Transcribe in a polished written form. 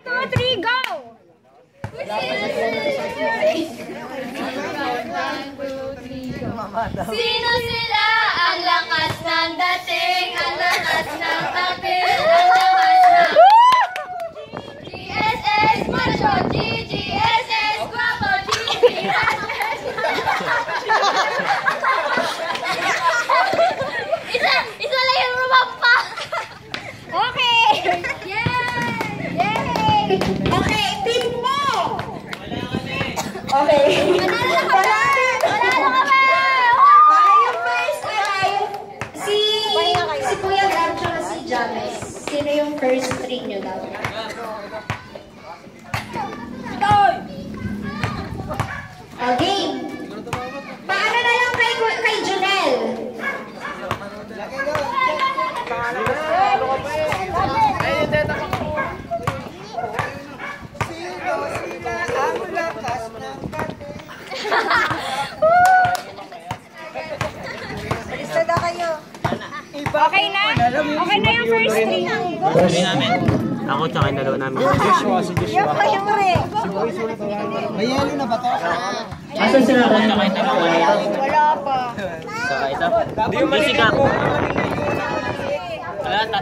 2, 3, go! Sino sila? Ang lakas ng dating, ang lakas ng tapil, ang lakas ng GSS Macho, GGSS Guapo, GGSS Isa lang yung rumampa. Okay! Yay! Okay, team mo! Okay. Wala kami! Yung first ay si Kuya Gab at si James. Sino yung first three nyo daw? Okay. Paano na lang kay Junel? Okay na? Okay na yung first three. Sabi namin. Ako tsaka yung dalawa namin. Yung mayuri. May yelo na ba to? Asan sila ako tsaka yung dalawa? Wala pa. Saka ito. Hindi yung masigap. Wala,